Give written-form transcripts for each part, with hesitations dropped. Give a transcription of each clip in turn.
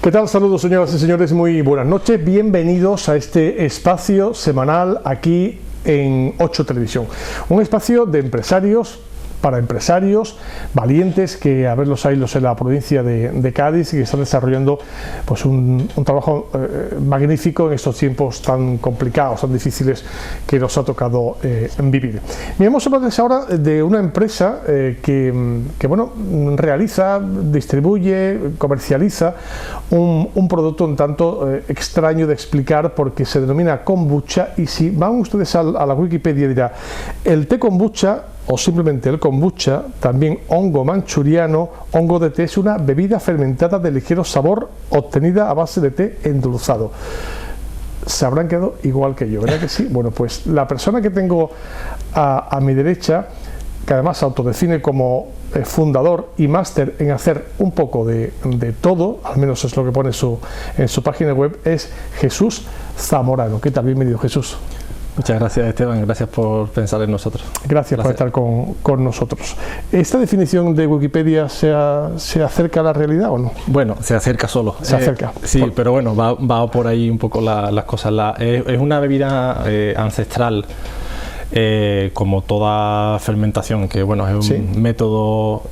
¿Qué tal? Saludos, señoras y señores, muy buenas noches. Bienvenidos a este espacio semanal aquí en 8 Televisión. Un espacio de empresarios, para empresarios valientes, que a verlos ahí en la provincia de Cádiz, y que están desarrollando pues un trabajo magnífico en estos tiempos tan complicados, tan difíciles que nos ha tocado vivir. Bien, vamos a hablarles ahora de una empresa que bueno, realiza, distribuye, comercializa un producto un tanto extraño de explicar, porque se denomina kombucha, y si van ustedes a la Wikipedia dirá el té kombucha o simplemente el kombucha, también hongo manchuriano, hongo de té, es una bebida fermentada de ligero sabor obtenida a base de té endulzado. Se habrán quedado igual que yo, ¿verdad que sí? Bueno, pues la persona que tengo a mi derecha, que además se autodefine como fundador y máster en hacer un poco de todo, al menos es lo que pone en su página web, es Jesús Zamorano. ¿Qué tal? Bienvenido, Jesús. Muchas gracias, Esteban, gracias por pensar en nosotros. Gracias por estar con nosotros. ¿Esta definición de Wikipedia se acerca a la realidad o no? Bueno, se acerca solo. Se acerca. Sí, pero bueno, va por ahí un poco las cosas. Es una bebida ancestral, como toda fermentación, que bueno, es un método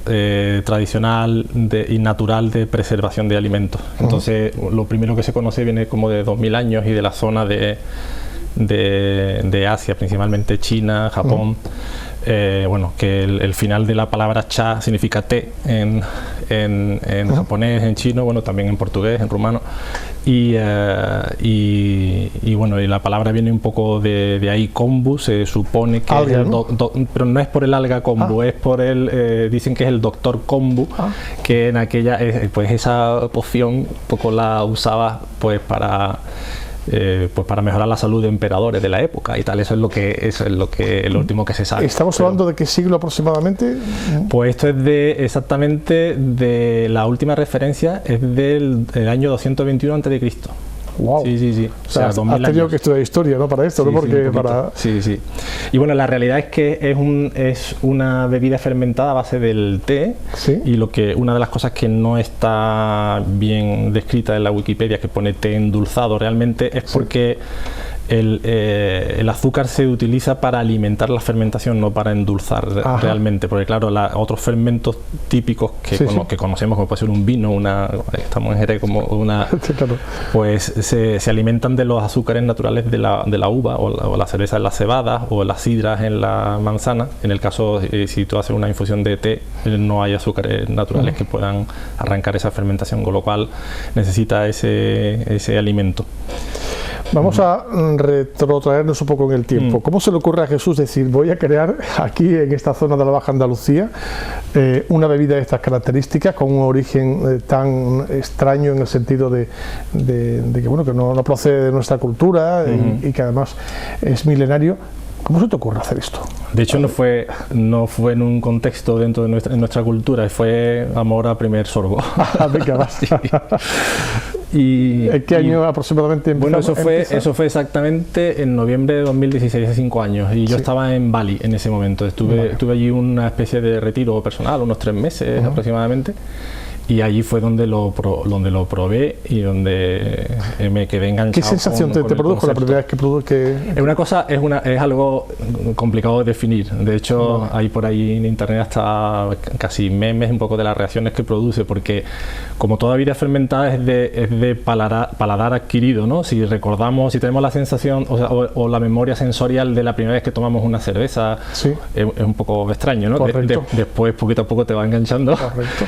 tradicional y natural de preservación de alimentos. Entonces, lo primero que se conoce viene como de 2000 años y de la zona de Asia, principalmente China, Japón. Bueno, que el final de la palabra cha significa té en japonés, en chino, bueno, también en portugués, en rumano, y bueno, y la palabra viene un poco de ahí. Kombu se supone que alga, es pero no es por el alga kombu, es por dicen que es el doctor Kombu, que en aquella pues esa poción un poco la usaba pues para mejorar la salud de emperadores de la época y tal. Eso es lo lo último que se sabe. ¿Estamos hablando de qué siglo aproximadamente? Pues esto es exactamente de la última referencia, es del año 221 a.C. Wow. Sí. O sea, has tenido que estudiar historia, ¿no? Para esto, sí, ¿no? Porque sí. Y bueno, la realidad es que es una bebida fermentada a base del té. ¿Sí? Y una de las cosas que no está bien descrita en la Wikipedia, que pone té endulzado, realmente es porque el azúcar se utiliza para alimentar la fermentación, no para endulzar realmente, porque claro, otros fermentos típicos que conocemos, como puede ser un vino, estamos en Jerez, como claro, pues se alimentan de los azúcares naturales de la uva, o la cerveza en la cebada, o las sidras en la manzana. En el caso, si tú haces una infusión de té, no hay azúcares naturales que puedan arrancar esa fermentación, con lo cual necesita ese alimento. Vamos a retrotraernos un poco en el tiempo. ¿Cómo se le ocurre a Jesús decir, voy a crear aquí en esta zona de la Baja Andalucía una bebida de estas características, con un origen tan extraño en el sentido de que bueno, que no procede de nuestra cultura y que además es milenario? ¿Cómo se te ocurre hacer esto? De hecho, no fue en un contexto dentro de nuestra cultura, fue amor a primer sorbo. Venga, vas. Sí. ¿En qué año aproximadamente empezó? Bueno, eso fue exactamente en noviembre de 2016, hace 5 años, y yo estaba en Bali en ese momento. Estuve allí una especie de retiro personal, unos 3 meses aproximadamente. Y allí fue donde lo probé y donde me quedé enganchado. ¿Qué sensación te produjo la primera vez que produje? Es algo complicado de definir. De hecho, hay por ahí en internet hasta casi memes un poco de las reacciones que produce, porque como toda bebida fermentada es de paladar adquirido, ¿no? Si recordamos, si tenemos la sensación o la memoria sensorial de la primera vez que tomamos una cerveza, es un poco extraño, ¿no? Después, poquito a poco te va enganchando. Correcto.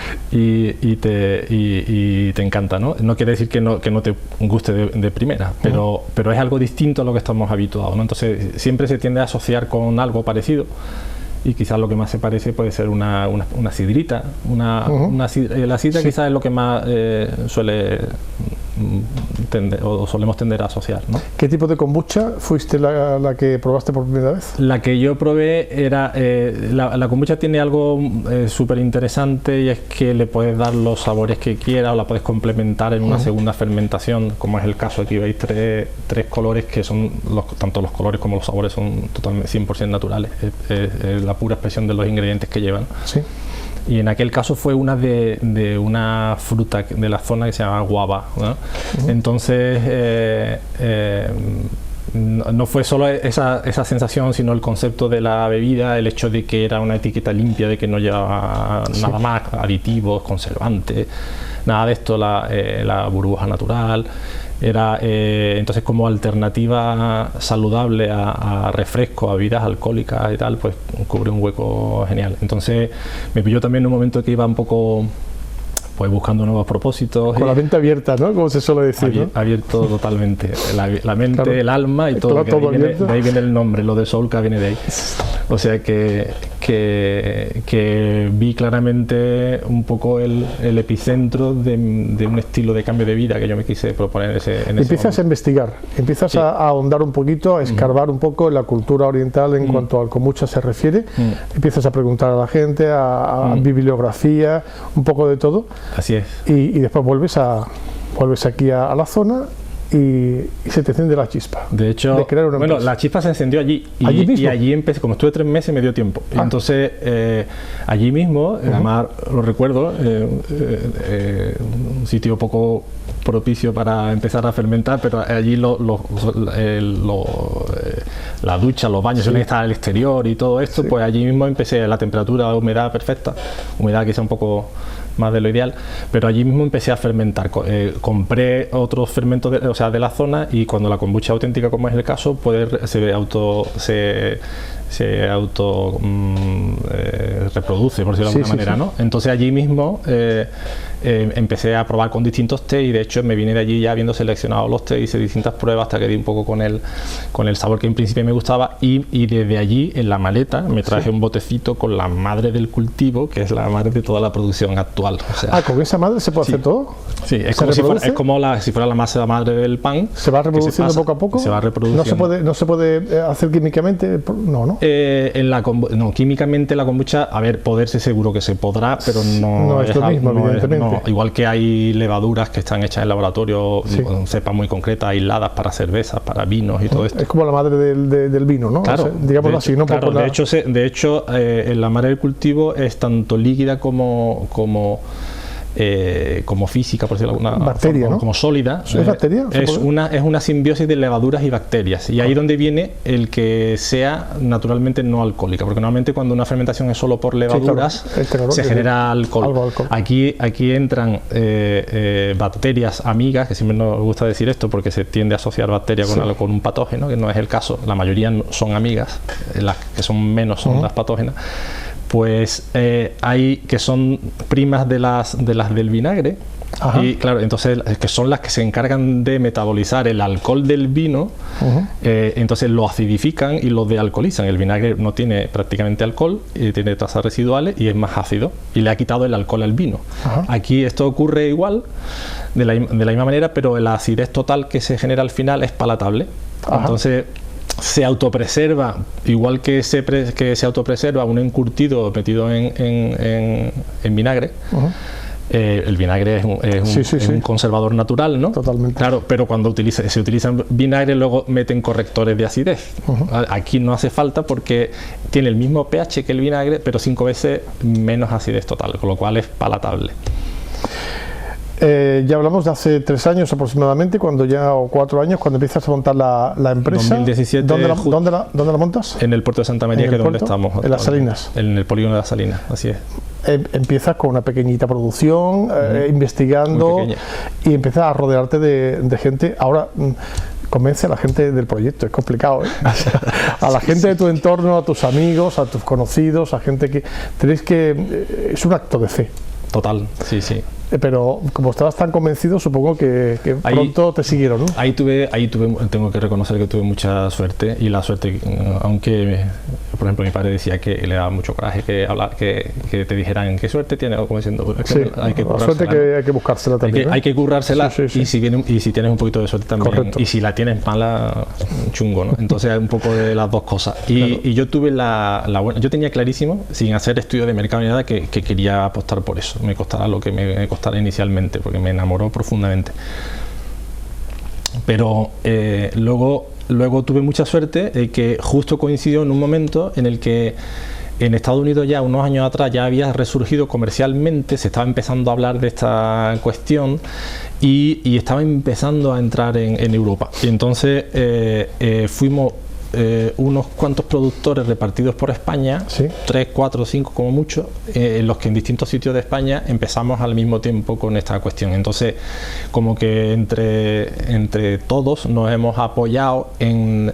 Y te encanta, ¿no? No quiere decir que no te guste de primera, pero es algo distinto a lo que estamos habituados, ¿no? Entonces siempre se tiende a asociar con algo parecido, y quizás lo que más se parece puede ser una sidrita. La sidra quizás es lo que más suele solemos tender a asociar, ¿no? ¿Qué tipo de kombucha fuiste la que probaste por primera vez? La que yo probé era la kombucha tiene algo súper interesante, y es que le puedes dar los sabores que quieras, o la puedes complementar en una segunda fermentación, como es el caso. Aquí veis tres colores que son tanto los colores como los sabores son totalmente 100% naturales. Es la pura expresión de los ingredientes que llevan. Sí. y en aquel caso fue una de una fruta de la zona que se llama guava, ¿no? Entonces no fue solo esa sensación, sino el concepto de la bebida, el hecho de que era una etiqueta limpia, de que no llevaba nada más, aditivos, conservantes, nada de esto, la burbuja natural. Era entonces como alternativa saludable a refresco, a bebidas alcohólicas y tal, pues cubre un hueco genial. Entonces me pilló también en un momento que iba un poco pues buscando nuevos propósitos. Con la mente abierta, ¿no? Como se suele decir, ¿no? Abierto totalmente. La mente, claro, el alma y todo. Claro, todo de ahí viene el nombre, lo de Soulka viene de ahí. O sea que vi claramente un poco el epicentro de un estilo de cambio de vida que yo me quise proponer en ese Empiezas a investigar, empiezas sí. a ahondar un poquito, a escarbar un poco en la cultura oriental en cuanto al kombucha se refiere. Empiezas a preguntar a la gente, a bibliografía, un poco de todo. Así es. Y después vuelves aquí a la zona y se te enciende la chispa. De hecho, bueno, la chispa se encendió allí. Y allí empecé, como estuve 3 meses, me dio tiempo. Y entonces, allí mismo, además lo recuerdo, un sitio poco propicio para empezar a fermentar, pero allí la ducha, los baños suelen estar al exterior y todo esto, pues allí mismo empecé, la temperatura, la humedad perfecta, humedad quizá un poco más de lo ideal, pero allí mismo empecé a fermentar. Compré otros fermentos de la zona, y cuando la kombucha auténtica, como es el caso, se reproduce, por decirlo de alguna manera, ¿no? Entonces allí mismo empecé a probar con distintos té, y de hecho me vine de allí ya habiendo seleccionado los té, hice distintas pruebas hasta que di un poco con el sabor que en principio me gustaba, y desde allí en la maleta me traje un botecito con la madre del cultivo, que es la madre de toda la producción actual. O sea, ¿con esa madre se puede hacer todo? Sí, es como si fuera la masa madre del pan. ¿Se va reproduciendo poco a poco? Se va reproduciendo. ¿No se puede hacer químicamente? No. Químicamente la kombucha, a ver, poderse seguro que se podrá, pero no es lo mismo, evidentemente. Igual que hay levaduras que están hechas en laboratorio, con cepas muy concretas, aisladas para cervezas, para vinos y todo esto. Es como la madre del vino, ¿no? Claro, digámoslo así, ¿no? Claro, de hecho, la madre del cultivo es tanto líquida como física, por decirlo de alguna bacteria, forma, ¿no? como sólida. ¿Es bacteria? Es una simbiosis de levaduras y bacterias, y ahí donde viene el que sea naturalmente no alcohólica, porque normalmente cuando una fermentación es solo por levaduras, se genera alcohol. Aquí entran bacterias amigas, que siempre nos gusta decir esto porque se tiende a asociar bacterias con un patógeno, que no es el caso. La mayoría son amigas, las que son menos son las patógenas. Pues hay que son primas de las del vinagre. Y claro, entonces que son las que se encargan de metabolizar el alcohol del vino. Entonces lo acidifican y lo dealcoholizan. El vinagre no tiene prácticamente alcohol, tiene trazas residuales y es más ácido, y le ha quitado el alcohol al vino. Aquí esto ocurre igual, de la misma manera, pero la acidez total que se genera al final es palatable. Entonces se autopreserva, igual que se autopreserva un encurtido metido en vinagre. El vinagre es un conservador natural, ¿no? Totalmente. Claro, pero cuando se utiliza vinagre, luego meten correctores de acidez. Aquí no hace falta porque tiene el mismo pH que el vinagre, pero 5 veces menos acidez total, con lo cual es palatable. Ya hablamos de hace 3 años aproximadamente, o 4 años, cuando empiezas a montar la empresa. 2017. ¿Dónde la montas? En el puerto de Santa María, que es donde estamos. En Las Salinas. En el polígono de Las Salinas, así es. Empiezas con una pequeña producción, investigando, y empiezas a rodearte de gente. Ahora convence a la gente del proyecto, es complicado, ¿eh? A la gente de tu entorno, a tus amigos, a tus conocidos, a gente que tenéis que... es un acto de fe. Total, sí. Pero como estabas tan convencido, supongo que pronto te siguieron, ¿no? Ahí tuve, tengo que reconocer que tuve mucha suerte, y la suerte, aunque por ejemplo mi padre decía que le daba mucho coraje que te dijeran qué suerte tienes, o como diciendo, hay que currársela, suerte que hay que buscársela también. Hay que currársela, sí. Y si tienes un poquito de suerte también. Correcto. Y si la tienes mala, chungo, ¿no? Entonces hay un poco de las dos cosas. Y yo tuve la buena, yo tenía clarísimo, sin hacer estudio de mercado ni nada, que quería apostar por eso, me costara lo que me costara inicialmente, porque me enamoró profundamente. Pero luego tuve mucha suerte de que justo coincidió en un momento en el que En Estados Unidos ya unos años atrás ya había resurgido comercialmente, se estaba empezando a hablar de esta cuestión y estaba empezando a entrar en Europa. Y entonces fuimos unos cuantos productores repartidos por España, ¿sí? 3, 4, 5 como mucho, en los que en distintos sitios de España empezamos al mismo tiempo con esta cuestión. Entonces, como que entre todos nos hemos apoyado en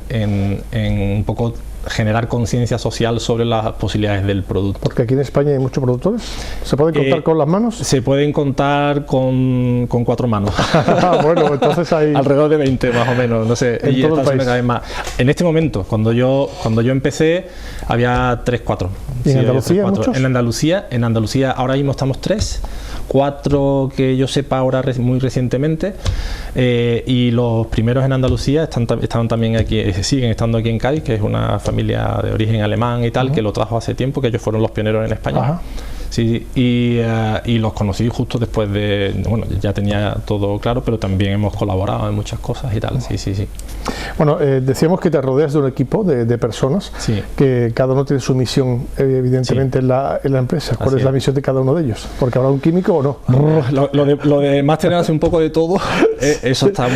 un poco generar conciencia social sobre las posibilidades del producto. Porque aquí en España hay muchos productores. ¿Se pueden contar con las manos? Se pueden contar con 4 manos. Bueno, entonces hay alrededor de 20 más o menos, no sé, en y todo el país. cada vez más. En este momento, cuando yo empecé, había 3, 4. ¿Y en Andalucía muchos? En Andalucía ahora mismo estamos 3. 4 que yo sepa ahora muy recientemente, y los primeros en Andalucía están también aquí, siguen estando aquí en Cádiz, que es una familia de origen alemán y tal, que lo trajo hace tiempo, que ellos fueron los pioneros en España. Ajá. Sí, y los conocí justo después de, bueno, ya tenía todo claro, pero también hemos colaborado en muchas cosas y tal, sí. Bueno, decíamos que te rodeas de un equipo de personas, sí, que cada uno tiene su misión, evidentemente, sí, en la empresa. ¿Cuál así es la misión de cada uno de ellos? Porque habrá un químico o no. Lo de Máster hace un poco de todo, eso está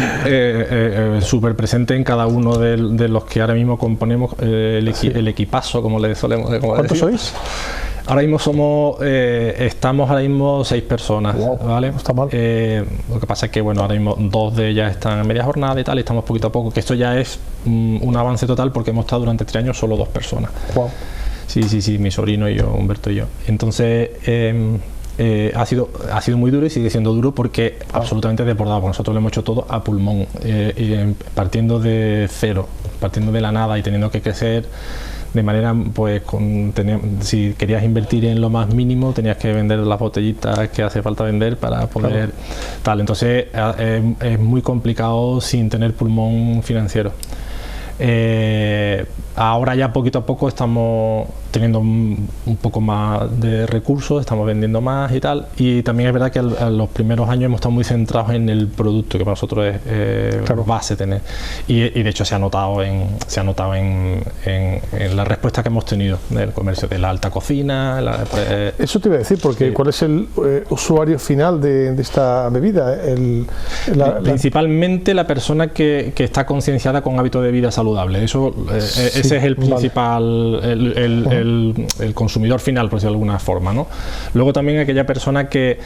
súper presente en cada uno de los que ahora mismo componemos el equipazo, como le solemos decir. ¿Cuántos sois? Ahora mismo estamos ahora mismo 6 personas, wow, ¿vale? No está mal. Lo que pasa es que, bueno, ahora mismo 2 de ellas están en media jornada y tal, y estamos poquito a poco, que esto ya es un avance total, porque hemos estado durante 3 años solo 2 personas. Wow. Sí, mi sobrino y yo, Humberto y yo. Entonces, ha sido muy duro y sigue siendo duro porque absolutamente desbordado, porque nosotros lo hemos hecho todo a pulmón, partiendo de cero, partiendo de la nada y teniendo que crecer de manera, pues, si querías invertir en lo más mínimo, tenías que vender las botellitas que hace falta vender para poder tal. Entonces es muy complicado sin tener pulmón financiero. Ahora ya poquito a poco estamos teniendo un poco más de recursos, estamos vendiendo más y tal, y también es verdad que a los primeros años hemos estado muy centrados en el producto, que para nosotros es base tener, y de hecho se ha notado en la respuesta que hemos tenido del comercio, de la alta cocina. Eso te iba a decir, porque ¿cuál es el usuario final de esta bebida? Principalmente la persona que está concienciada con hábitos de vida saludable. Eso, ese es el principal, el consumidor final, por decirlo de alguna forma, ¿no? Luego también aquella persona que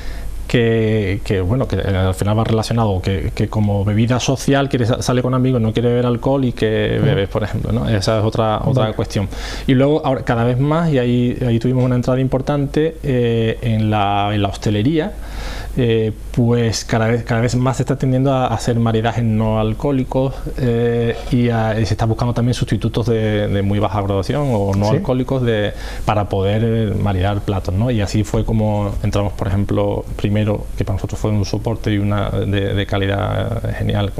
bueno, que al final va relacionado, que como bebida social sale con amigos, no quiere beber alcohol y que bebe, por ejemplo, ¿no? Esa es otra cuestión. Y luego, ahora, cada vez más, y ahí tuvimos una entrada importante en la hostelería. Pues cada vez más se está tendiendo a hacer maridajes no alcohólicos, y se está buscando también sustitutos de muy baja graduación o no alcohólicos para poder maridar platos, ¿no? Y así fue como entramos, por ejemplo, primero, que para nosotros fue un soporte y una de calidad genial,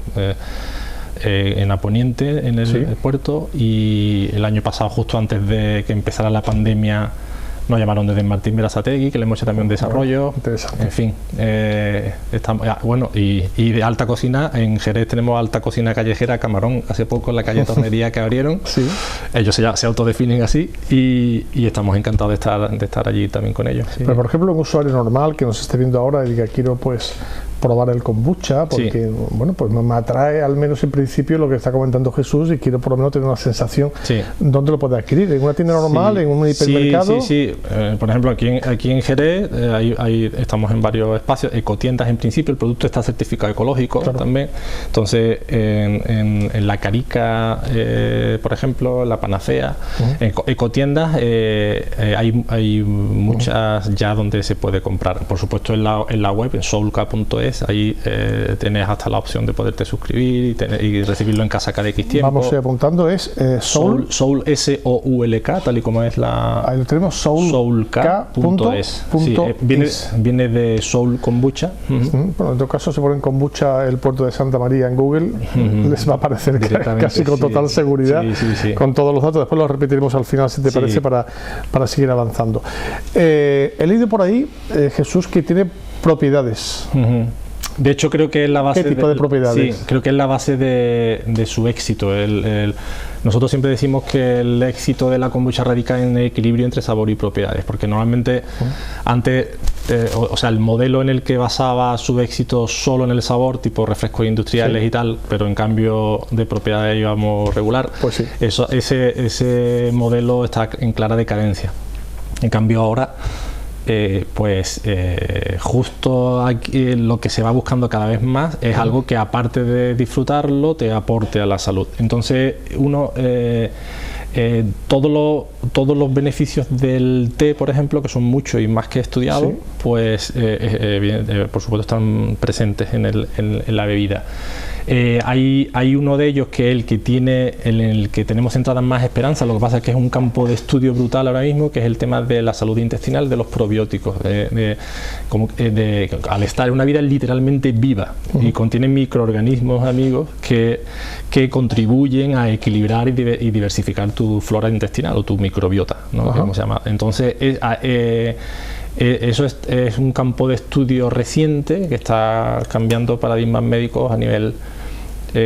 en Aponiente, en el puerto, y el año pasado, justo antes de que empezara la pandemia, nos llamaron desde Martín Berasategui, que le hemos hecho también un desarrollo. Interesante. En fin, estamos, bueno, y de alta cocina, en Jerez tenemos alta cocina callejera Camarón, hace poco en la calle Tornería que abrieron. Sí. Ellos se autodefinen así, y estamos encantados de estar allí también con ellos. Sí. Pero, por ejemplo, un usuario normal que nos esté viendo ahora y diga, quiero pues probar el kombucha, porque bueno, pues me atrae al menos en principio lo que está comentando Jesús, y quiero por lo menos tener una sensación. ¿Dónde lo puede adquirir? ¿En una tienda normal? ¿En un hipermercado? Sí. Por ejemplo, aquí en Jerez estamos en varios espacios, ecotiendas en principio, el producto está certificado ecológico también. Entonces, en la Carica, por ejemplo, la Panacea, ecotiendas, hay muchas ya donde se puede comprar. Por supuesto, en la web, en soulk.es, ahí tienes hasta la opción de poderte suscribir y recibirlo en casa cada X tiempo. Vamos apuntando, es Soul, SOULK, tal y como es la... Ahí lo tenemos, soulk.es. Viene de Soul Kombucha. Bueno, en todo caso, si ponen kombucha el puerto de Santa María en Google, les va a aparecer casi con total seguridad, con todos los datos. Después los repetiremos al final, si te parece, para seguir avanzando. He leído por ahí, Jesús, que tiene propiedades. De hecho, creo que es la base. ¿Qué tipo de propiedades? Sí, creo que es la base de su éxito. Nosotros siempre decimos que el éxito de la kombucha radica en el equilibrio entre sabor y propiedades, porque normalmente antes, o sea, el modelo en el que basaba su éxito solo en el sabor, tipo refrescos industriales y tal, pero en cambio de propiedades íbamos regular, pues sí. Ese modelo está en clara decadencia. En cambio ahora, justo aquí lo que se va buscando cada vez más es algo que, aparte de disfrutarlo, te aporte a la salud. Entonces uno, todos los beneficios del té, por ejemplo, que son muchos y más que estudiados, pues por supuesto están presentes en la bebida. Hay uno de ellos que es el que tiene, en el que tenemos centradas más esperanzas. Lo que pasa es que es un campo de estudio brutal ahora mismo, que es el tema de la salud intestinal, de los probióticos, al estar en una vida literalmente viva y contiene microorganismos, amigos, que contribuyen a equilibrar y diversificar tu flora intestinal o tu microbiota, ¿no? ¿Cómo se llama? Entonces eso es un campo de estudio reciente que está cambiando paradigmas médicos a nivel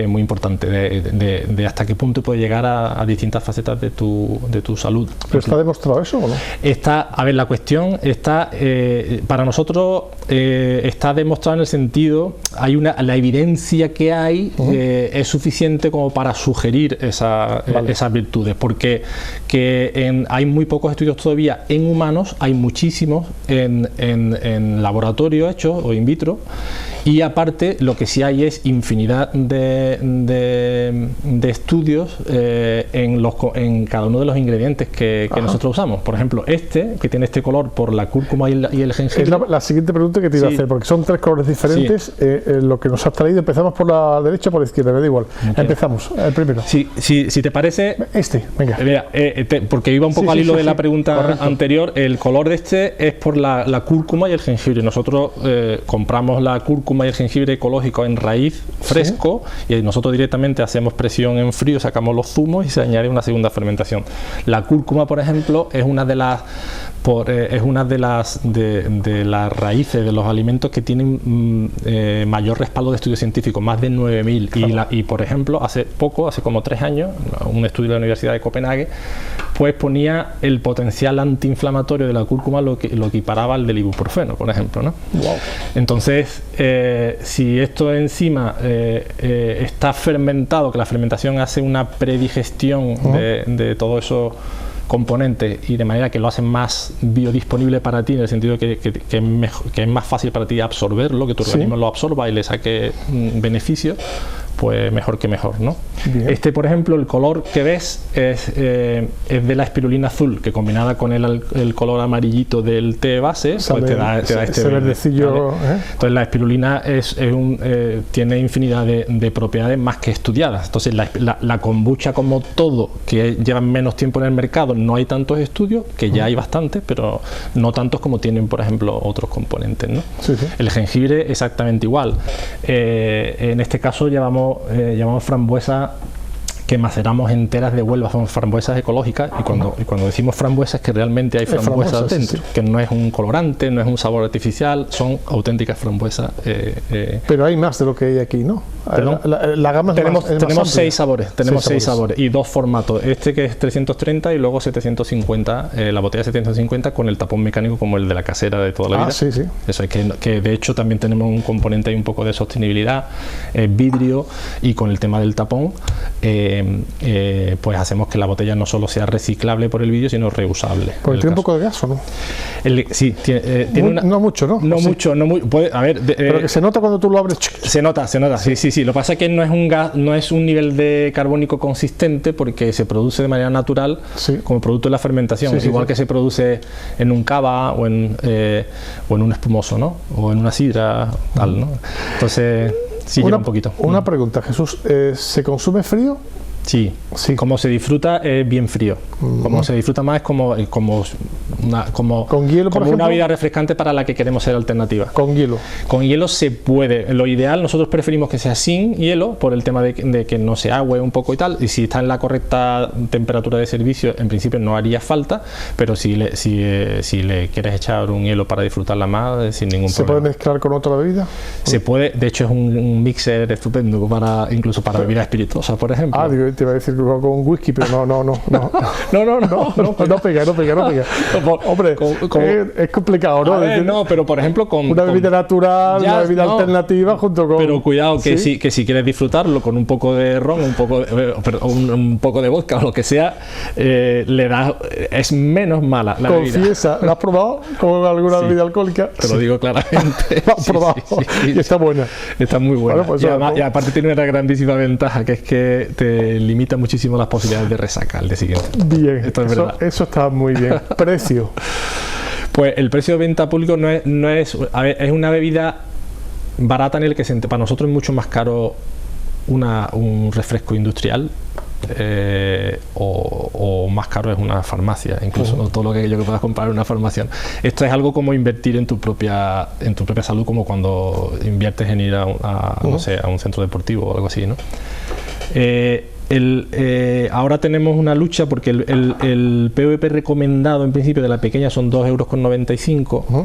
muy importante, de hasta qué punto puede llegar a distintas facetas de tu salud. ¿Pero está demostrado eso o no? A ver, la cuestión está, para nosotros está demostrado en el sentido, la evidencia que hay es suficiente como para sugerir esas virtudes, porque hay muy pocos estudios todavía en humanos, hay muchísimos en laboratorio hechos o in vitro, y aparte lo que sí hay es infinidad de estudios en cada uno de los ingredientes que nosotros usamos. Por ejemplo, que tiene este color por la cúrcuma y el jengibre. Es la siguiente pregunta que te iba a hacer, porque son tres colores diferentes. Lo que nos has traído, empezamos por la derecha o por la izquierda, me da igual. Empezamos, el primero. Si te parece, venga. Porque iba un poco al hilo de la pregunta anterior. El color de este es por la cúrcuma y el jengibre. Nosotros compramos la cúrcuma y el jengibre ecológico en raíz, fresco, y nosotros directamente hacemos presión en frío, sacamos los zumos y se añade una segunda fermentación. La cúrcuma, por ejemplo, es una de las raíces de los alimentos que tienen mayor respaldo de estudios científicos, más de 9.000. Y por ejemplo, hace como 3 años, un estudio de la Universidad de Copenhague, pues ponía el potencial antiinflamatorio de la cúrcuma, lo equiparaba al del ibuprofeno, por ejemplo, ¿no? Wow. Entonces, si esto encima está fermentado, que la fermentación hace una predigestión de todo eso componentes, y de manera que lo hacen más biodisponible para ti, en el sentido que es más fácil para ti absorberlo, que tu organismo lo absorba y le saque beneficio, pues mejor que mejor, ¿no? Bien. Por ejemplo, el color que ves es de la espirulina azul, que combinada con el color amarillito del té base, pues te da este verdecillo, ¿vale? Entonces la espirulina tiene infinidad de propiedades más que estudiadas. Entonces la kombucha, como todo, que llevan menos tiempo en el mercado, no hay tantos estudios, que ya hay bastantes, pero no tantos como tienen, por ejemplo, otros componentes, ¿no? El jengibre exactamente igual. En este caso llamamos frambuesa que maceramos enteras de Huelva, son frambuesas ecológicas, y cuando decimos frambuesas, que realmente hay frambuesas dentro, que no es un colorante, no es un sabor artificial, son auténticas frambuesas. Pero hay más de lo que hay aquí, ¿no? La gama tenemos 6 sabores, tenemos 6 sabores y 2 formatos, que es 330 y luego 750, la botella 750 con el tapón mecánico como el de la casera de toda la vida. Eso es que de hecho también tenemos un componente ahí un poco de sostenibilidad, vidrio, y con el tema del tapón pues hacemos que la botella no solo sea reciclable por el vidrio, sino reusable. Porque tiene un poco de gas, ¿o no? Sí, tiene no mucho, ¿no? No mucho, a ver, pero que se nota cuando tú lo abres. Se nota, sí. Lo que pasa es que no es un gas, no es un nivel de carbónico consistente, porque se produce de manera natural como producto de la fermentación, igual que se produce en un cava o en un espumoso, ¿no? O en una sidra, tal, ¿no? Entonces sí, lleva un poquito. Una pregunta, Jesús, ¿se consume frío? Sí, Sí. como se disfruta es bien frío. Como se disfruta más es como ¿Con hielo, por como una ejemplo? bebida refrescante para la que queremos ser alternativa. Con hielo. Con hielo se puede. Lo ideal, nosotros preferimos que sea sin hielo por el tema de que no se agüe un poco y tal. Y si está en la correcta temperatura de servicio, en principio no haría falta. Pero si le quieres echar un hielo para disfrutarla más, sin ningún ¿Se problema. puede mezclar con otra bebida? Se puede, de hecho es un mixer estupendo incluso para bebidas espirituosas, por ejemplo. Ah, digo, te iba a decir con whisky, pero no. No pega. No pega. Hombre, es complicado, ¿no? A ver, no, pero por ejemplo con una bebida natural, ya, una bebida no, alternativa junto con... Pero cuidado, que ¿Sí? si quieres disfrutarlo con un poco de ron, un poco de vodka o lo que sea, es menos mala la bebida. Confiesa, ¿la has probado con alguna Sí. bebida alcohólica? Te lo digo claramente. La has probado y está buena. Está muy buena. Bueno, pues y aparte tiene una grandísima ventaja, que es que te limita muchísimo las posibilidades de resaca al día siguiente. Bien, Esto es verdad. eso está muy bien. Precio. Pues el precio de venta público no es, a ver, es una bebida barata en el que para nosotros es mucho más caro un refresco industrial o más caro es una farmacia, incluso todo lo que puedas comprar en una farmacia. Esto es algo como invertir en tu propia salud, como cuando inviertes en ir no sé, a un centro deportivo o algo así, ¿no? Ahora tenemos una lucha porque el PVP recomendado en principio de la pequeña son 2,95 €,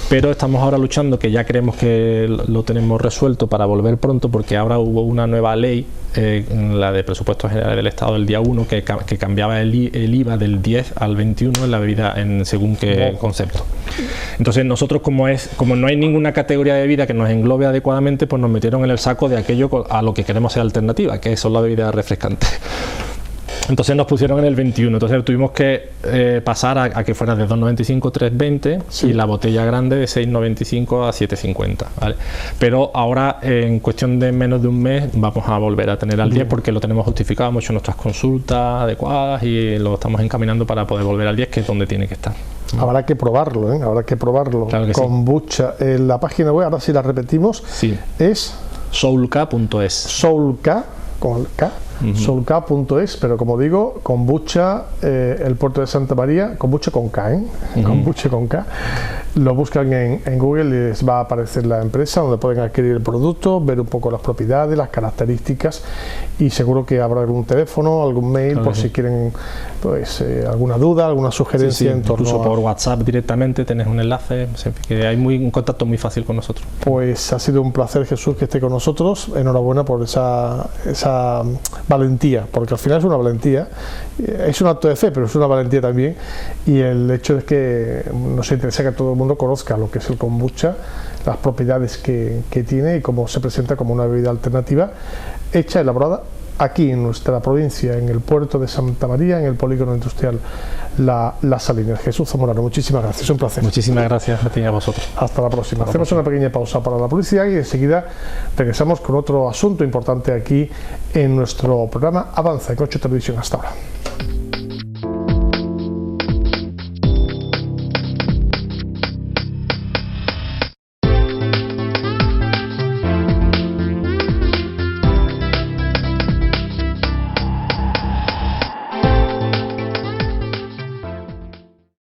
pero estamos ahora luchando, que ya creemos que lo tenemos resuelto para volver pronto, porque ahora hubo una nueva ley, la de Presupuestos Generales del Estado del día 1, que cambiaba el IVA del 10 al 21 en la bebida según qué concepto. Entonces nosotros, como no hay ninguna categoría de bebida que nos englobe adecuadamente, pues nos metieron en el saco de aquello a lo que queremos ser alternativa, que son las bebidas refrescantes. Entonces nos pusieron en el 21, entonces tuvimos que pasar a que fuera de 2,95 a 3,20 y la botella grande de 6,95 a 7,50, ¿vale? Pero ahora en cuestión de menos de un mes vamos a volver a tener al 10 porque lo tenemos justificado, hemos hecho nuestras consultas adecuadas y lo estamos encaminando para poder volver al 10, que es donde tiene que estar. Habrá que probarlo, ¿eh? Habrá que probarlo. Claro que sí. Kombucha. En la página web, ahora sí la repetimos, Sí. es Soulka.es. Soulka, con K, soulka.es, pero como digo, kombucha, el puerto de Santa María, kombucha con K, kombucha con K. Lo buscan en Google y les va a aparecer la empresa donde pueden adquirir el producto, ver un poco las propiedades, las características, y seguro que habrá algún teléfono, algún mail, Claro por que si quieren pues alguna duda, alguna sugerencia en torno incluso a... por WhatsApp directamente tenés un enlace, que hay un contacto muy fácil con nosotros. Pues ha sido un placer, Jesús, que esté con nosotros. Enhorabuena por esa valentía, porque al final es una valentía, es un acto de fe, pero es una valentía también, y el hecho es que nos interesa que todo el mundo conozca lo que es el kombucha, las propiedades que tiene y cómo se presenta como una bebida alternativa hecha, elaborada aquí en nuestra provincia, en el puerto de Santa María, en el polígono industrial Las Salinas. Jesús Zamorano, muchísimas gracias, un placer. Muchísimas gracias a ti y a vosotros. Hasta la próxima. Hacemos una pequeña pausa para la publicidad y enseguida regresamos con otro asunto importante aquí en nuestro programa Avanza en 8 Televisión. Hasta ahora.